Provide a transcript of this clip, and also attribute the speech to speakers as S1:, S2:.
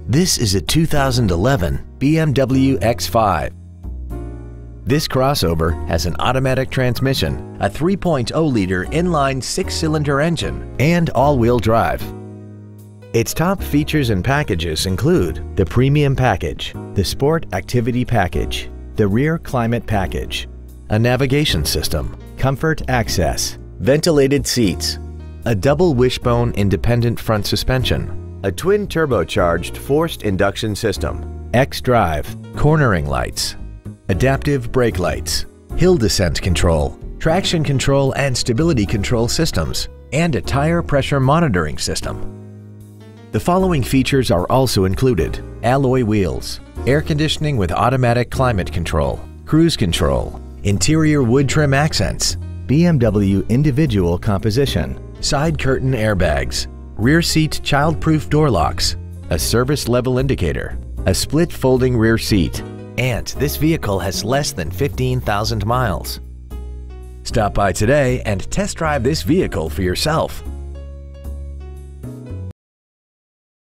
S1: This is a 2011 BMW X5. This crossover has an automatic transmission, a 3.0-liter inline six-cylinder engine, and all-wheel drive. Its top features and packages include the Premium Package, the Sport Activity Package, the Rear Climate Package, a navigation system, Comfort Access, ventilated seats, a double wishbone independent front suspension, a twin turbocharged forced induction system, xDrive, cornering lights, adaptive brake lights, hill descent control, traction control and stability control systems, and a tire pressure monitoring system. The following features are also included: alloy wheels, air conditioning with automatic climate control, cruise control, interior wood trim accents, BMW individual composition, side curtain airbags, rear seat child-proof door locks, a service level indicator, a split folding rear seat, and this vehicle has less than 15,000 miles. Stop by today and test drive this vehicle for yourself.